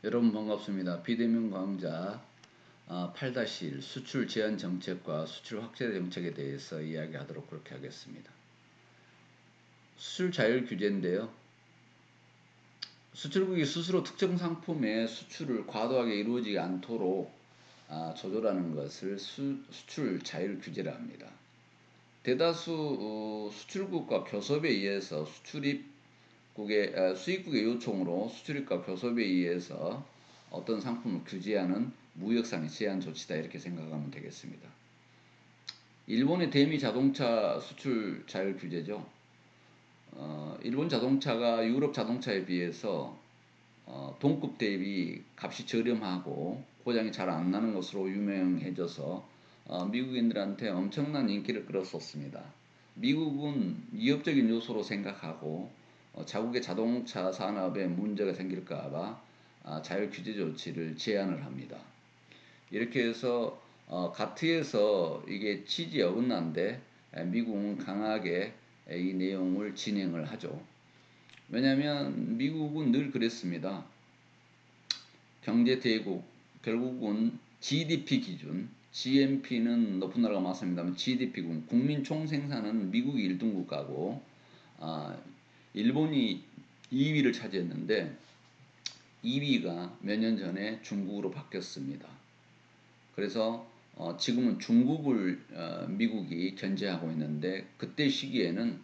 여러분 반갑습니다. 비대면 강좌 8-1 수출 제한 정책과 수출 확대 정책에 대해서 이야기하도록 그렇게 하겠습니다. 수출 자율 규제인데요. 수출국이 스스로 특정 상품의 수출을 과도하게 이루어지지 않도록 조절하는 것을 수출 자율 규제라 합니다. 대다수 수출국과 교섭에 의해서 수입국의 요청으로 수출입과 교섭에 의해서 어떤 상품을 규제하는 무역상의 제한 조치다 이렇게 생각하면 되겠습니다. 일본의 대미 자동차 수출 자율 규제죠. 일본 자동차가 유럽 자동차에 비해서 동급 대비 값이 저렴하고 고장이 잘 안 나는 것으로 유명해져서 미국인들한테 엄청난 인기를 끌었었습니다. 미국은 위협적인 요소로 생각하고 자국의 자동차 산업에 문제가 생길까봐 자율 규제 조치를 제한을 합니다. 이렇게 해서 가트에서 이게 취지에 어긋난데 미국은 강하게 이 내용을 진행을 하죠. 왜냐하면 미국은 늘 그랬습니다. 경제대국, 결국은 GDP 기준, GNP는 높은 나라가 많습니다만 GDP군, 국민 총생산은 미국이 1등 국가고 일본이 2위를 차지했는데 2위가 몇 년 전에 중국으로 바뀌었습니다. 그래서 지금은 중국을 미국이 견제하고 있는데 그때 시기에는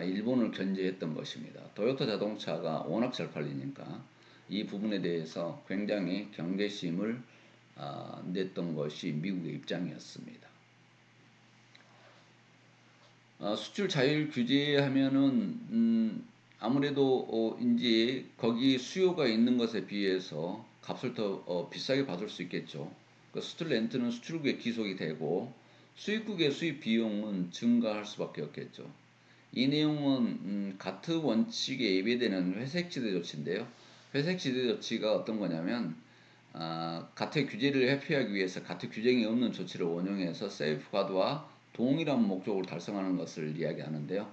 일본을 견제했던 것입니다. 도요타 자동차가 워낙 잘 팔리니까 이 부분에 대해서 굉장히 경계심을 냈던 것이 미국의 입장이었습니다. 수출 자율 규제하면은 아무래도 이제 거기 수요가 있는 것에 비해서 값을 더 비싸게 받을 수 있겠죠. 그 수출 렌트는 수출국에 기속이 되고 수입국의 수입 비용은 증가할 수밖에 없겠죠. 이 내용은 가트 원칙에 예배되는 회색지대 조치인데요. 회색지대 조치가 어떤 거냐면 가트 규제를 회피하기 위해서 가트 규정이 없는 조치를 원용해서 세이프가드와 동일한 목적을 달성하는 것을 이야기하는데요.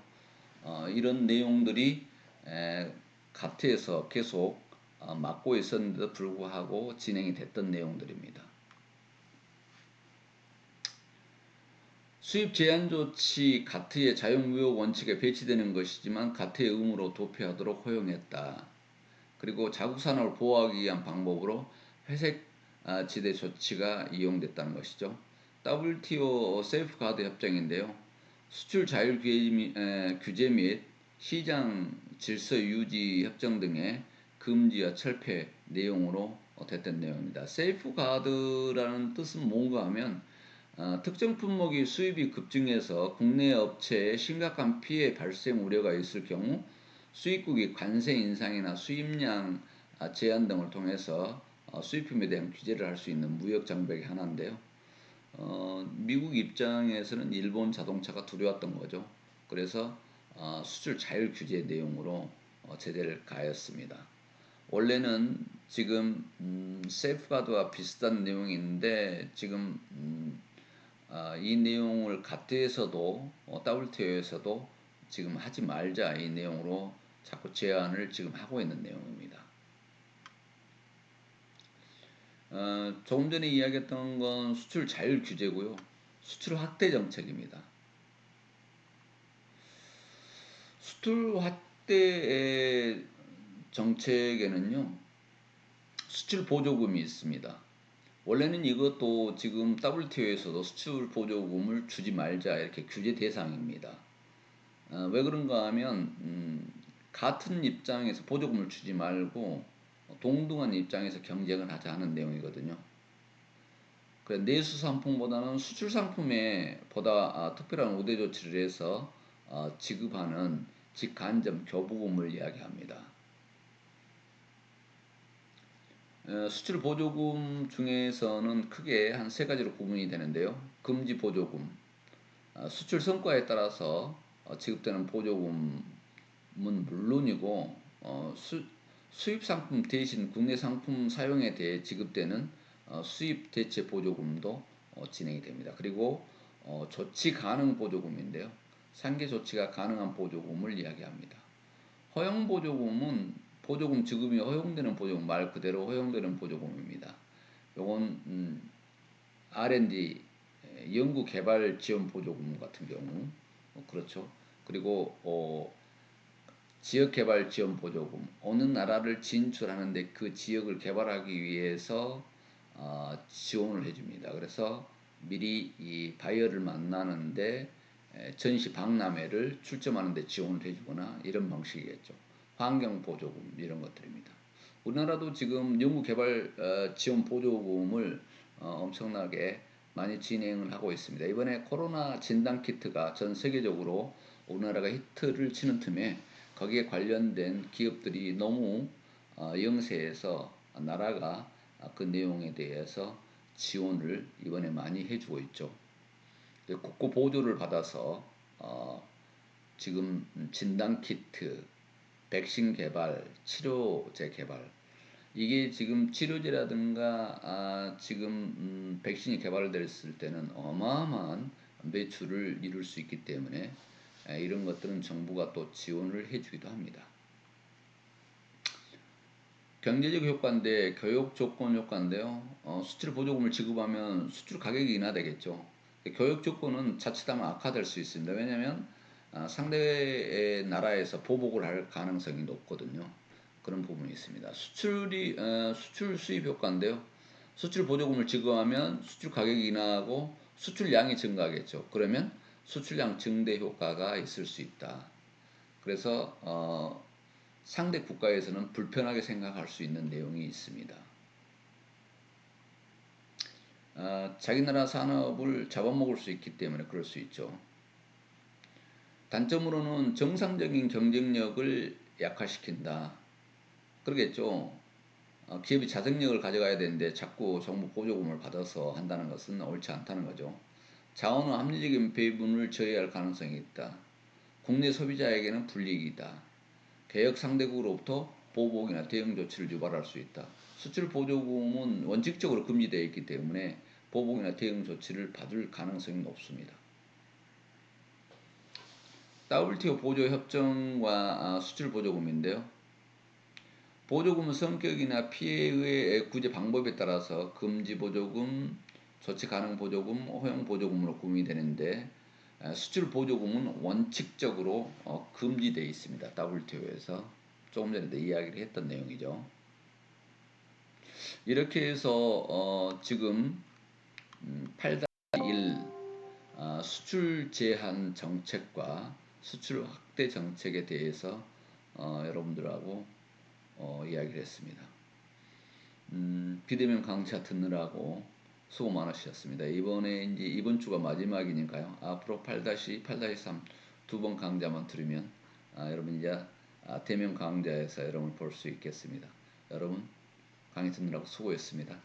이런 내용들이 가트에서 계속 막고 있었는데도 불구하고 진행이 됐던 내용들입니다. 수입 제한 조치 가트의 자유무역 원칙에 배치되는 것이지만 가트의 의무로 도피하도록 허용했다. 그리고 자국 산업을 보호하기 위한 방법으로 회색 지대 조치가 이용됐다는 것이죠. WTO 세이프가드 협정인데요. 수출 자율 규제 및 시장 질서 유지 협정 등의 금지와 철폐 내용으로 됐던 내용입니다. 세이프가드라는 뜻은 뭔가 하면 특정 품목이 수입이 급증해서 국내 업체에 심각한 피해 발생 우려가 있을 경우 수입국이 관세 인상이나 수입량 제한 등을 통해서 수입품에 대한 규제를 할 수 있는 무역 장벽의 하나인데요. 미국 입장에서는 일본 자동차가 두려웠던 거죠. 그래서 수출 자율 규제 내용으로 제재를 가했습니다. 원래는 지금 세이프가드와 비슷한 내용이 있는데 지금 이 내용을 가트에서도 WTO에서도 지금 하지 말자 이 내용으로 자꾸 제안을 지금 하고 있는 내용입니다. 조금 전에 이야기했던 건 수출 자율 규제고요. 수출 확대 정책입니다. 수출 확대의 정책에는요. 수출 보조금이 있습니다. 원래는 이것도 지금 WTO에서도 수출 보조금을 주지 말자 이렇게 규제 대상입니다. 왜 그런가 하면 같은 입장에서 보조금을 주지 말고 동등한 입장에서 경쟁을 하자 하는 내용이거든요. 그래 내수 상품보다는 수출 상품에 보다 특별한 우대 조치를 해서 지급하는 직간접 교부금을 이야기합니다. 수출 보조금 중에서는 크게 한 세 가지로 구분이 되는데요. 금지 보조금, 수출 성과에 따라서 지급되는 보조금은 물론이고 수입 상품 대신 국내 상품 사용에 대해 지급되는 수입 대체 보조금도 진행이 됩니다. 그리고 조치 가능 보조금인데요. 상계 조치가 가능한 보조금을 이야기합니다. 허용 보조금은 보조금 지급이 허용되는 보조금, 말 그대로 허용되는 보조금입니다. 요건 R&D 연구 개발 지원 보조금 같은 경우 그렇죠. 그리고 지역 개발 지원 보조금, 어느 나라를 진출하는데 그 지역을 개발하기 위해서 지원을 해줍니다. 그래서 미리 이 바이어를 만나는데 전시 박람회를 출점하는데 지원을 해주거나 이런 방식이겠죠. 환경 보조금 이런 것들입니다. 우리나라도 지금 연구개발 지원 보조금을 엄청나게 많이 진행을 하고 있습니다. 이번에 코로나 진단키트가 전 세계적으로 우리나라가 히트를 치는 틈에 거기에 관련된 기업들이 너무 영세해서 나라가 그 내용에 대해서 지원을 이번에 많이 해주고 있죠. 국고 보조를 받아서 지금 진단키트, 백신 개발, 치료제 개발, 이게 지금 치료제라든가 지금 백신이 개발됐을 때는 어마어마한 매출을 이룰 수 있기 때문에 이런 것들은 정부가 또 지원을 해주기도 합니다. 경제적 효과인데 교육 조건 효과인데요. 수출 보조금을 지급하면 수출 가격이 인하되겠죠. 교육 조건은 자칫하면 악화될 수 있습니다. 왜냐하면 상대의 나라에서 보복을 할 가능성이 높거든요. 그런 부분이 있습니다. 수출 수입 효과인데요. 수출 보조금을 지급하면 수출 가격이 인하하고 수출량이 증가하겠죠. 그러면 수출량 증대 효과가 있을 수 있다. 그래서 상대 국가에서는 불편하게 생각할 수 있는 내용이 있습니다. 자기 나라 산업을 잡아먹을 수 있기 때문에 그럴 수 있죠. 단점으로는 정상적인 경쟁력을 약화시킨다. 그러겠죠. 기업이 자생력을 가져가야 되는데 자꾸 정부 보조금을 받아서 한다는 것은 옳지 않다는 거죠. 자원의 합리적인 배분을 저해할 가능성이 있다. 국내 소비자에게는 불이익이다. 개혁 상대국으로부터 보복이나 대응 조치를 유발할 수 있다. 수출 보조금은 원칙적으로 금지되어 있기 때문에 보복이나 대응 조치를 받을 가능성이 높습니다. WTO 보조 협정과 수출 보조금인데요. 보조금은 성격이나 피해의 구제 방법에 따라서 금지 보조금, 조치 가능 보조금, 허용 보조금으로 구분이 되는데 수출 보조금은 원칙적으로 금지되어 있습니다. WTO에서 조금 전에도 이야기를 했던 내용이죠. 이렇게 해서 지금 8-1 수출 제한 정책과 수출 확대 정책에 대해서 여러분들하고 이야기를 했습니다. 비대면 강좌 듣느라고 수고 많으셨습니다. 이번 주가 마지막이니까요. 앞으로 8-2, 8-3 두 번 강좌만 들으면 여러분 이제 대면 강좌에서 여러분을 볼 수 있겠습니다. 여러분 강의 듣느라고 수고했습니다.